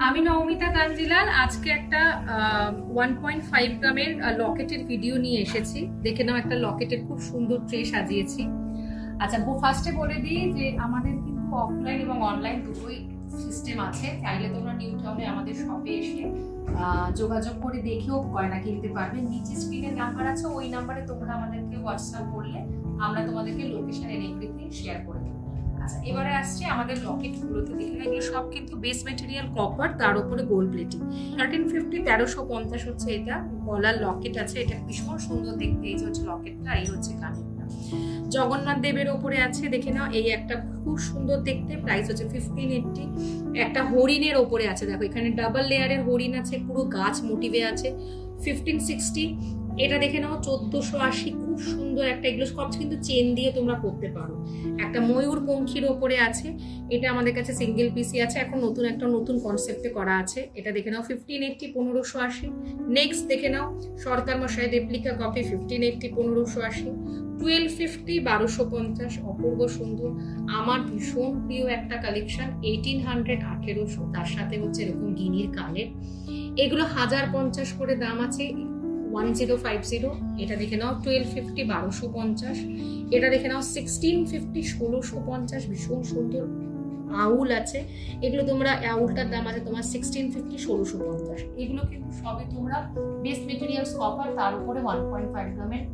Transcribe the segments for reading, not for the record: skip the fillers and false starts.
আমি নৌমিতা কাঞ্জিলাল আজকে একটা 1.5 গ্রামের লকেটের ভিডিও নিয়ে এসেছি। দেখে নাও, একটা লকেটের খুব সুন্দর ট্রে সাজিয়েছি। আচ্ছা, ফার্স্টে বলে দিই যে আমাদের কিন্তু অফলাইন এবং অনলাইন দুটোই সিস্টেম আছে। চাইলে তোমরা নিউ টাউনে আমাদের শপে এসে যোগাযোগ করে দেখেও গয়না কিনতে পারবে। নিচে স্ক্রিনের নাম্বার আছে, ওই নাম্বারে তোমরা আমাদেরকে হোয়াটসঅ্যাপ করলে আমরা তোমাদেরকে লোকেশন এন্ড এভরিথিং শেয়ার করে দেবো। আচ্ছা, এবারে আসছে আমাদের লকেট গুলোতে। দেখে না, এগুলো সব কিন্তু বেস ম্যাটেরিয়াল কপার, তার উপরে গোল্ড প্লেটিং। 1350 1350 হচ্ছে এটা গলার লকেট আছে। এটা ভীষণ সুন্দর দেখতে। এই হচ্ছে লকেটটা, এই হচ্ছে কানেরটা। জগন্নাথ দেবের ওপরে আছে, দেখে নাও, এই একটা খুব সুন্দর দেখতে। প্রাইস হচ্ছে 1580। একটা হরিণের ওপরে আছে, দেখো এখানে ডাবল লেয়ারের হরিণ আছে, পুরো গাছ মোটিভে আছে। 1560। এটা দেখে নাও 1480। খুব সুন্দর একটা, এগুলো সব কিন্তু চেন দিয়ে তোমরা করতে পারো। একটা ময়ূর পঙ্খির ওপরে আছে, এটা আমাদের কাছে সিঙ্গেল পিসি আছে, এখন নতুন কনসেপ্টে করা আছে। এটা দেখে নাও 1580 1580। নেক্সট দেখে নাও সরকার মশাই রেপ্লিকা কপি 1580 1580। 1250 1250, অপূর্ব সুন্দর। আমার ভীষণ প্রিয় একটা কালেকশন 1800 1800, তার সাথে হচ্ছে এরকম গিনির কানের। এগুলো 1050 করে দাম আছে। 1050। এটা দেখে নাও 1250 1250। এটা দেখে নাও 1650 1650, ভীষণ সুন্দর। আউল আছে, এগুলো তোমরা আউলটার দাম আছে তোমার 1650 1650। এগুলো কিন্তু সবই তোমরা বেস মেটেরিয়ালস কপার, তার উপরে 1.5 গ্রামের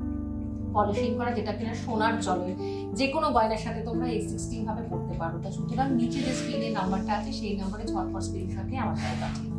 পলিশিং করা, যেটা কিনা সোনার জলের যে কোনো গয়নার সাথে তোমরা A16 ভাবে পড়তে পারো। তা সুতরাং নিচে যে স্ক্রিনের নাম্বারটা আছে সেই নাম্বারে ঝটপট স্ক্রিনশট নিয়ে আমার কাছে পাঠিয়ে